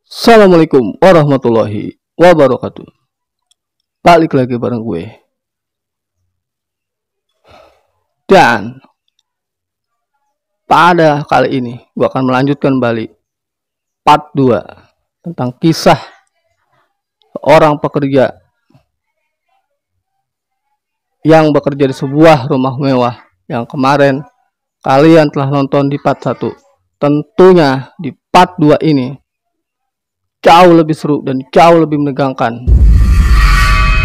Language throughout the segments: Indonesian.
Assalamualaikum warahmatullahi wabarakatuh. Balik lagi bareng gue. Dan pada kali ini gue akan melanjutkan balik part 2 tentang kisah seorang pekerja yang bekerja di sebuah rumah mewah yang kemarin kalian telah nonton di part 1. Tentunya di part 2 ini jauh lebih seru dan jauh lebih menegangkan.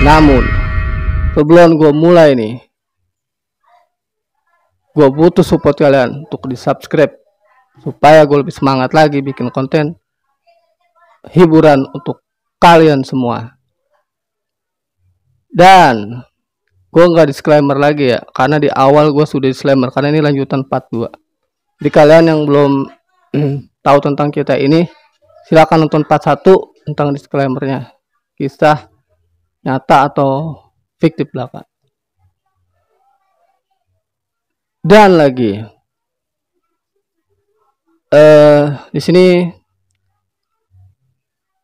Namun sebelum gue mulai nih, gue butuh support kalian untuk di subscribe supaya gue lebih semangat lagi bikin konten hiburan untuk kalian semua. Dan gue nggak disclaimer lagi ya, karena di awal gue sudah disclaimer karena ini lanjutan part 2. Jadi kalian yang belum tahu tentang kita ini, silakan nonton part 1 tentang disclaimernya, kisah nyata atau fiktif belaka. Dan lagi di sini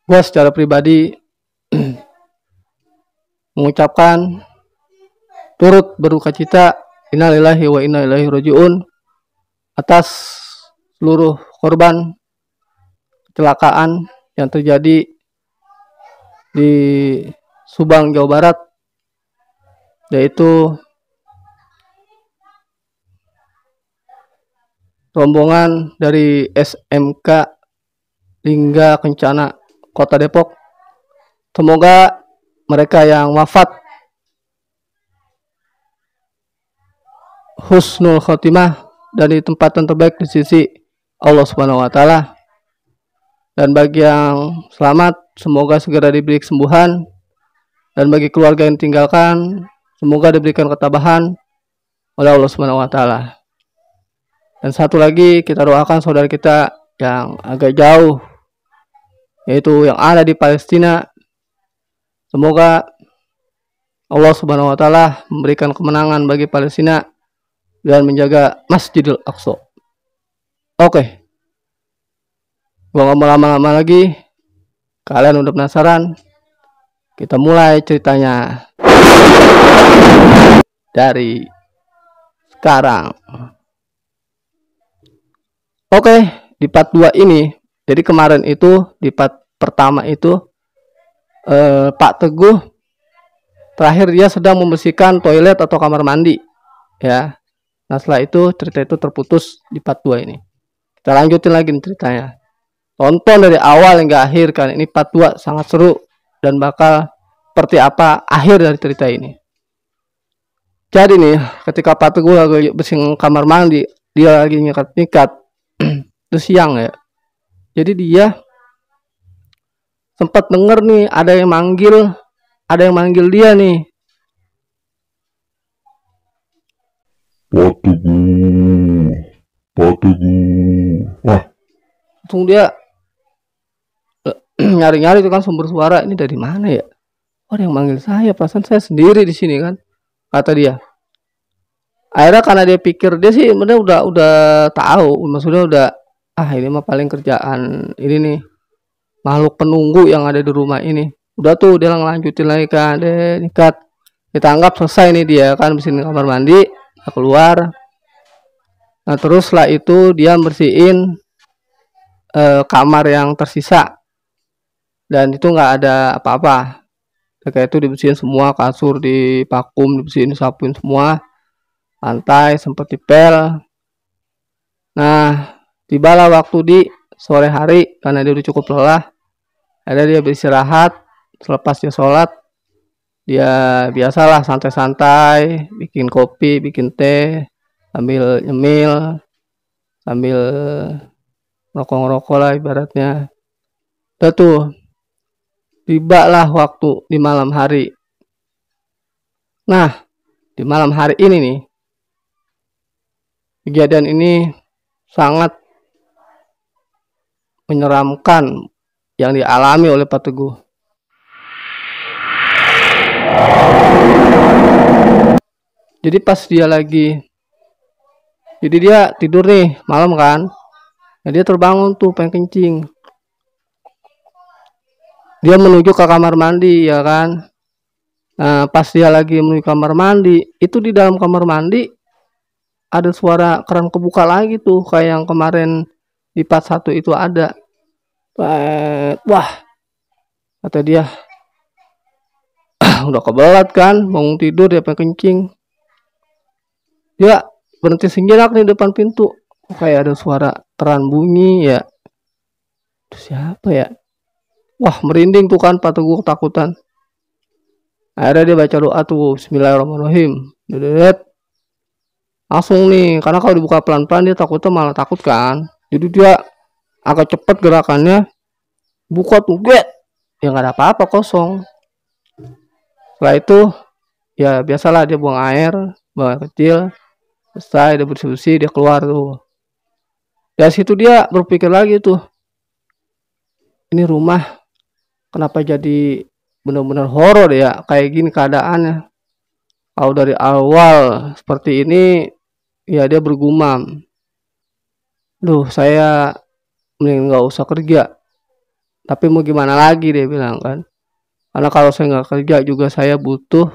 gue secara pribadi mengucapkan turut berduka cita, innalillahi wa inna ilaihi rajiun, atas seluruh korban kecelakaan yang terjadi di Subang, Jawa Barat, yaitu rombongan dari SMK Lingga Kencana Kota Depok. Semoga mereka yang wafat husnul khotimah dan di tempat yang terbaik di sisi Allah Subhanahu wa taala. Dan bagi yang selamat, semoga segera diberi kesembuhan. Dan bagi keluarga yang tinggalkan, semoga diberikan ketabahan oleh Allah Subhanahu wa taala. Dan satu lagi, kita doakan saudara kita yang agak jauh, yaitu yang ada di Palestina. Semoga Allah Subhanahu wa taala memberikan kemenangan bagi Palestina dan menjaga Masjidil Aqsa. Oke. Gua nggak mau lama-lama lagi. Kalian udah penasaran? Kita mulai ceritanya dari sekarang. Oke, di part 2 ini, jadi kemarin itu di part pertama itu Pak Teguh terakhir dia sedang membersihkan toilet atau kamar mandi, ya. Nah setelah itu cerita itu terputus di part 2 ini. Kita lanjutin lagi ceritanya. Tonton dari awal hingga akhir kan, ini part 2 sangat seru dan bakal seperti apa akhir dari cerita ini. Jadi nih, ketika Pak Teguh lagi bersihin kamar mandi, dia lagi nyikat-nyikat. Itu siang ya. Jadi dia sempat denger nih ada yang manggil dia nih. Pak Teguh. Wah, langsung dia nyari-nyari itu kan sumber suara, ini dari mana ya? Oh, ada yang manggil saya, perasaan saya sendiri di sini kan, kata dia. Akhirnya karena dia pikir, dia sih sebenarnya udah tahu, maksudnya udah ini mah paling kerjaan ini nih makhluk penunggu yang ada di rumah ini. Udah tuh dia ngelanjutin lagi kan, dia nikat. Kita anggap selesai nih dia kan bersihin kamar mandi, keluar. Nah terus setelah itu dia bersihin kamar yang tersisa. Dan itu nggak ada apa-apa. Kayak itu dibersihin semua, kasur divakum, dibersihin, disapuin semua, lantai sempat dipel. Nah tibalah waktu di sore hari karena dia udah cukup lelah. Ada dia beristirahat. Selepas dia sholat, dia biasalah santai-santai, bikin kopi, bikin teh, sambil nyemil, sambil ngerokok lah ibaratnya. Udah tuh tibalah waktu di malam hari. Nah di malam hari ini nih, kejadian ini sangat menyeramkan yang dialami oleh Pak Teguh. Jadi pas dia tidur nih malam kan, nah dia terbangun tuh pengen kencing. Dia menuju ke kamar mandi ya kan. Nah, pas dia lagi menuju kamar mandi, itu di dalam kamar mandi ada suara keran kebuka lagi tuh kayak yang kemarin di part 1 itu ada. Wah, kata dia, udah kebelat kan, bangun tidur dia pengen kencing. Dia berhenti sejenak di depan pintu. Kayak ada suara keran bunyi ya. Itu siapa ya? Wah, merinding tuh kan, Pak Teguh ketakutan. Akhirnya dia baca doa tuh, Bismillahirrahmanirrahim. Dedet. Langsung nih, karena kalau dibuka pelan-pelan dia takutnya malah takut kan. Jadi dia agak cepat gerakannya, buka tuh, get. Ya nggak ada apa-apa, kosong. Setelah itu, ya biasalah dia buang air kecil. Selesai dia bersih-bersih, dia keluar tuh. Dari situ dia berpikir lagi tuh, ini rumah kenapa jadi benar-benar horor ya, kayak gini keadaannya. Kalau dari awal seperti ini, ya dia bergumam, duh saya mending nggak usah kerja. Tapi mau gimana lagi dia bilang kan, karena kalau saya nggak kerja juga saya butuh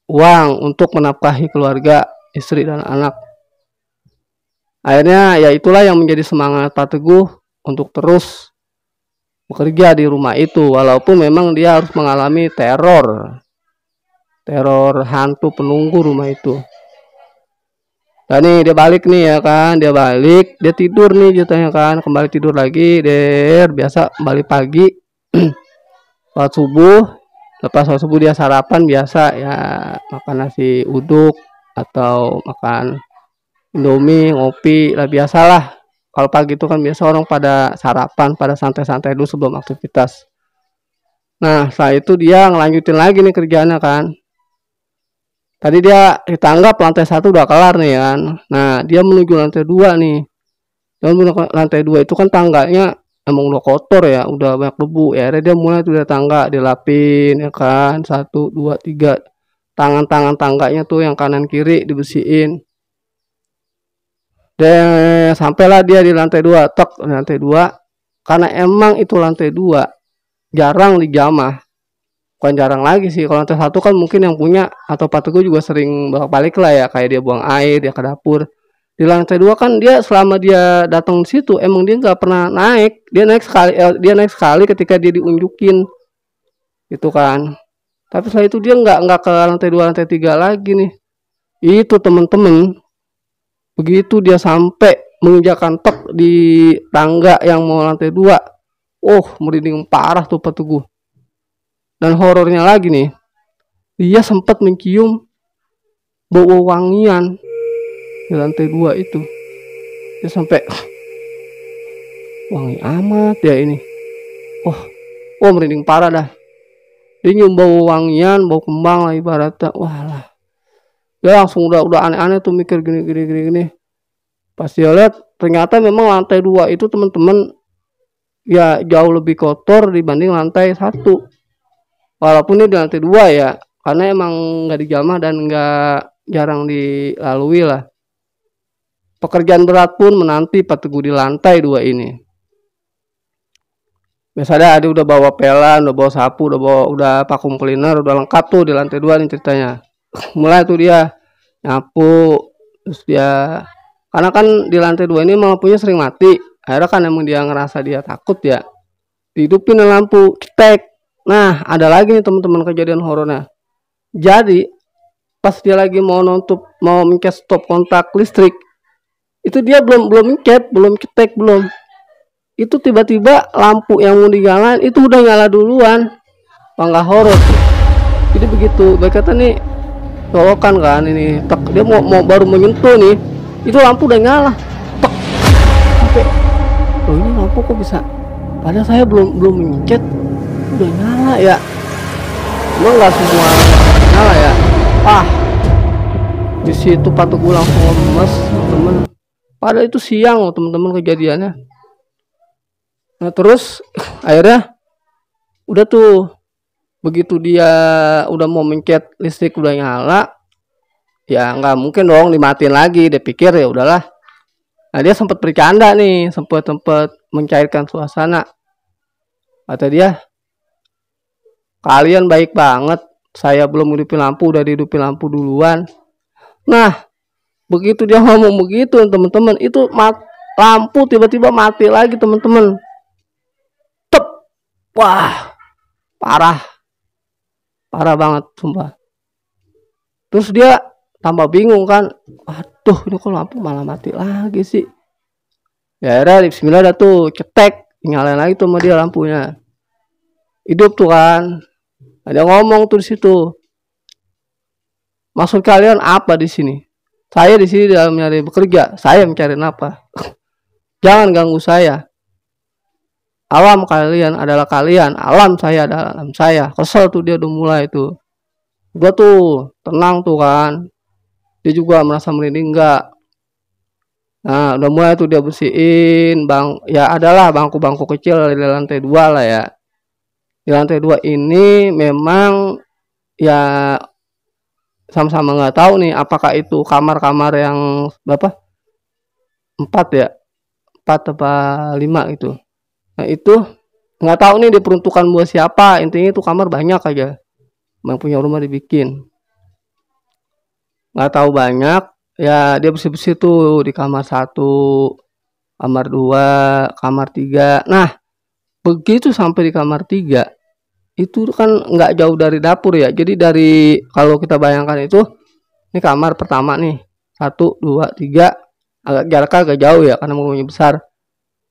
uang untuk menafkahi keluarga, istri dan anak. Akhirnya ya itulah yang menjadi semangat Pak Teguh untuk terus bekerja di rumah itu, walaupun memang dia harus mengalami teror hantu penunggu rumah itu. Dan nih dia balik nih ya kan, dia balik, dia tidur nih ceritanya kan, kembali tidur lagi, biasa balik pagi, sholat subuh, lepas sholat subuh dia sarapan biasa ya, makan nasi uduk atau makan Indomie, ngopi lah biasalah. Kalau pagi itu kan biasa orang pada sarapan, pada santai-santai dulu sebelum aktivitas. Nah setelah itu dia ngelanjutin lagi nih kerjaannya kan. Tadi dia di tangga lantai 1 udah kelar nih kan. Nah dia menuju lantai 2 nih. Dan lantai 2 itu kan tangganya emang udah kotor ya, udah banyak debu ya. Dia mulai tuh dari tangga dilapin ya kan, 1, 2, 3 tangan tangganya tuh yang kanan kiri dibersihin. Dan sampailah dia di lantai 2, tek di lantai 2. Karena emang itu lantai 2 jarang dijamah. Bukan jarang lagi sih, kalau lantai 1 kan mungkin yang punya atau Pak Teguh juga sering balik lah ya, kayak dia buang air, dia ke dapur. Di lantai 2 kan dia selama dia datang di situ emang dia nggak pernah naik. Dia naik sekali ketika dia diunjukin gitu kan. Tapi setelah itu dia nggak ke lantai 2, lantai 3 lagi nih. Itu temen-temen, begitu dia sampai menginjakan tek di tangga yang mau lantai 2, oh merinding parah tuh Pak Teguh. Dan horornya lagi nih, dia sempat mencium bau wangian di lantai 2 itu. Dia sampai wangi amat ya ini. Oh merinding parah dah. Dia nyium bau wangian, bau kembang lah ibaratnya. Walah. Dia langsung udah aneh-aneh tuh, mikir gini. Pas dia lihat ternyata memang lantai 2 itu teman-teman ya jauh lebih kotor dibanding lantai 1. Walaupun ini di lantai 2 ya, karena emang nggak dijamah dan nggak jarang dilalui lah. Pekerjaan berat pun menanti Pak Teguh di lantai 2 ini. Biasanya dia udah bawa pelan, udah bawa sapu, udah vacuum cleaner, udah lengkap tuh di lantai 2 nih ceritanya. Mulai tuh dia nyapu, terus dia karena kan di lantai 2 ini lampunya sering mati. Akhirnya kan emang dia ngerasa dia takut ya, dihidupin lampu, cetek. Nah, ada lagi nih teman-teman kejadian horornya. Jadi, pas dia lagi mau mencet stop kontak listrik, itu dia belum mencet, belum cetek, belum. Itu tiba-tiba lampu yang mau dinyalain itu udah nyala duluan. Nggak horor. Jadi begitu, kata nih, colokan kan ini, tek, dia mau baru menyentuh nih, itu lampu udah nyala. Tek. Sampai, oh ini lampu kok bisa? Padahal saya belum mencet. Udah nyala ya, emang nggak semua nyala ya. Di situ Pak Teguh langsung lemes temen. Padahal itu siang loh teman-teman kejadiannya. Nah terus akhirnya udah tuh, begitu dia udah mau mencet listrik udah nyala, ya nggak mungkin dong dimatiin lagi. Dia pikir ya udahlah. Nah dia sempat bercanda nih, sempat mencairkan suasana. Kata dia, kalian baik banget, saya belum hidupin lampu udah dihidupin lampu duluan. Nah, begitu dia ngomong begitu teman-teman, itu lampu tiba-tiba mati lagi teman-teman. Tep, wah, parah banget sumpah. Terus dia tambah bingung kan, aduh ini kok lampu malah mati lagi sih. Ya akhirnya bismillah dah tuh cetek, nyalain lagi tuh sama dia lampunya. Hidup tuh kan. Ada ngomong tuh di situ. Maksud kalian apa di sini? Saya di sini dalam nyari bekerja, saya mencari apa? Jangan ganggu saya. Alam kalian adalah kalian, alam saya adalah alam saya. Kesel tuh dia udah mulai tuh. Gua tuh tenang tuh kan. Dia juga merasa merinding enggak. Nah, udah mulai tuh dia bersihin ya adalah bangku-bangku kecil di lantai 2 lah ya. Di lantai 2 ini memang ya sama-sama nggak tahu nih apakah itu kamar-kamar yang berapa? 4 ya. 4 apa 5 gitu. Nah, itu nggak tahu nih diperuntukkan buat siapa. Intinya itu kamar banyak aja. Yang punya rumah dibikin. Nggak tahu banyak. Ya dia bersih-bersih tuh di kamar 1, kamar 2, kamar 3. Nah, begitu sampai di kamar 3, itu kan nggak jauh dari dapur ya. Jadi dari kalau kita bayangkan itu, ini kamar pertama nih. 1, 2, 3. Jaraknya agak jauh ya karena rumahnya besar.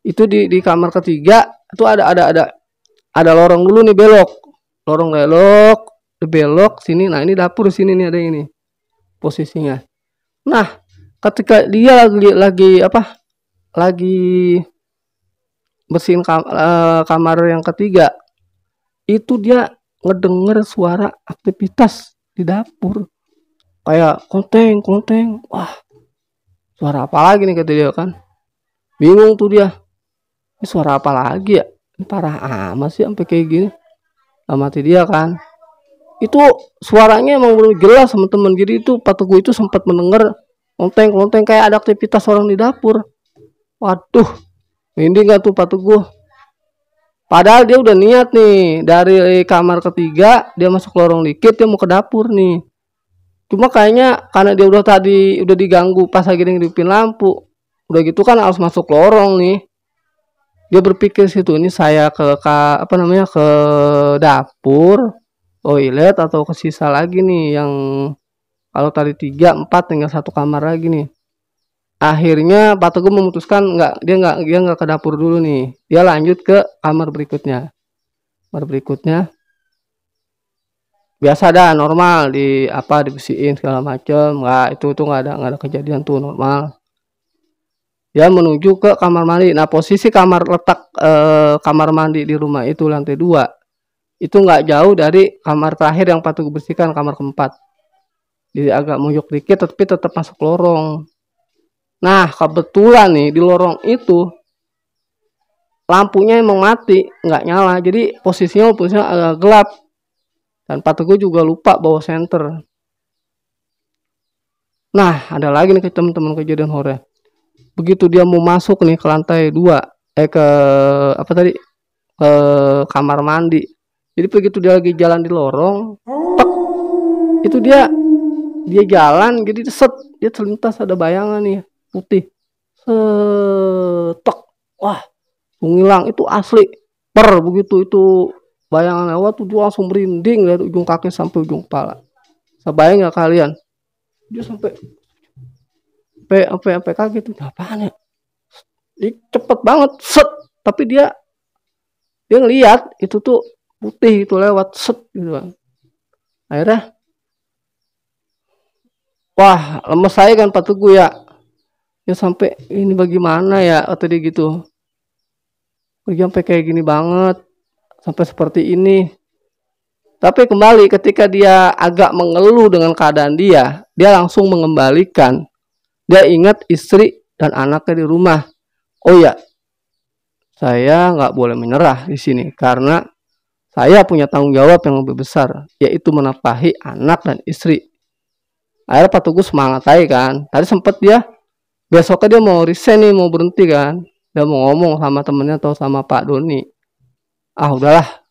Itu di kamar ketiga itu ada lorong dulu nih belok. Lorong belok sini. Nah, ini dapur sini nih ada ini posisinya. Nah, ketika dia lagi bersihin kamar yang ketiga, itu dia ngedenger suara aktivitas di dapur. Kayak klonteng. Wah, suara apa lagi nih kata dia kan. Bingung tuh dia. Ini suara apa lagi ya? Ini parah amat sih sampai kayak gini. Mati dia kan. Itu suaranya emang belum jelas teman-teman. Jadi itu Pak Teguh itu sempat mendengar klonteng kayak ada aktivitas orang di dapur. Waduh, ini nggak tuh Pak Teguh. Padahal dia udah niat nih dari kamar ketiga dia masuk lorong dikit dia mau ke dapur nih. Cuma kayaknya karena dia udah diganggu pas lagi ngidupin lampu. Udah gitu kan harus masuk lorong nih. Dia berpikir situ ini saya ke dapur, toilet atau ke sisa lagi nih yang kalau tadi 3, 4 tinggal 1 kamar lagi nih. Akhirnya Pak Teguh memutuskan dia nggak ke dapur dulu nih. Dia lanjut ke kamar berikutnya. Kamar berikutnya biasa dah normal dibersihin segala macem. Itu nggak ada kejadian tuh normal. Dia menuju ke kamar mandi. Nah, posisi letak kamar mandi di rumah itu lantai 2. Itu nggak jauh dari kamar terakhir yang Pak Teguh bersihkan, kamar keempat. Jadi agak mojok dikit tapi tetap masuk lorong. Nah, kebetulan nih di lorong itu lampunya emang mati, nggak nyala. Jadi posisinya agak gelap. Dan Pak Teguh juga lupa bawa senter. Nah, ada lagi nih teman-teman kejadian horor. Begitu dia mau masuk nih ke lantai 2, ke kamar mandi. Jadi begitu dia lagi jalan di lorong, tek, itu dia jalan jadi dia terlintas ada bayangan nih putih. Setek. Wah, menghilang itu asli. Begitu itu bayangan lewat tuh dia langsung merinding dari ujung kaki sampai ujung kepala. Bayang nggak kalian? Dia sampai kaget tuh apaan ya? Cepet banget, set. Tapi dia ngelihat itu tuh putih itu lewat set gitu kan. Akhirnya wah, lemes saya kan Pak Teguh ya. Ya sampai ini bagaimana ya tadi gitu. Sampai kayak gini banget. Sampai seperti ini. Tapi kembali ketika dia agak mengeluh dengan keadaan dia langsung mengembalikan. Dia ingat istri dan anaknya di rumah. Oh ya, saya nggak boleh menyerah di sini karena saya punya tanggung jawab yang lebih besar, yaitu menafkahi anak dan istri. Akhirnya Pak Teguh semangat aja kan. Tadi sempat besoknya dia mau resign nih, mau berhenti kan. Dia mau ngomong sama temennya atau sama Pak Doni. Ah udahlah,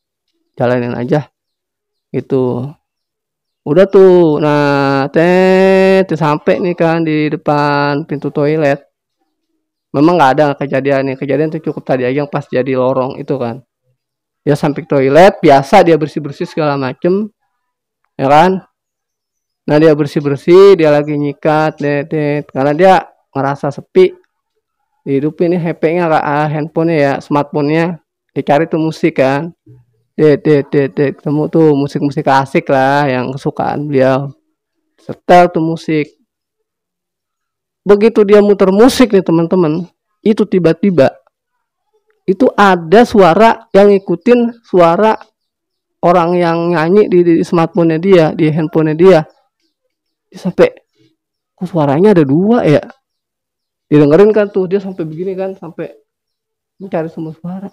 jalanin aja. Gitu. Udah tuh, nah sampai nih kan di depan pintu toilet. Memang nggak ada kejadian tuh cukup tadi aja yang pas jadi lorong itu kan. Dia sampai toilet, biasa dia bersih-bersih segala macem, ya kan. Nah dia bersih-bersih, dia lagi nyikat, karena dia ngerasa sepi. Dihidupin nih HP-nya, handphonenya ya, smartphone-nya, dicari tuh musik kan. Ketemu tuh musik-musik asik lah yang kesukaan beliau. Setel tuh musik. Begitu dia muter musik nih teman-teman, itu tiba-tiba itu ada suara yang ngikutin suara orang yang nyanyi di smartphone-nya dia, di handphone-nya dia. Sampai kok suaranya ada dua ya? Didengerin kan tuh, dia sampai begini kan, sampai mencari semua suara.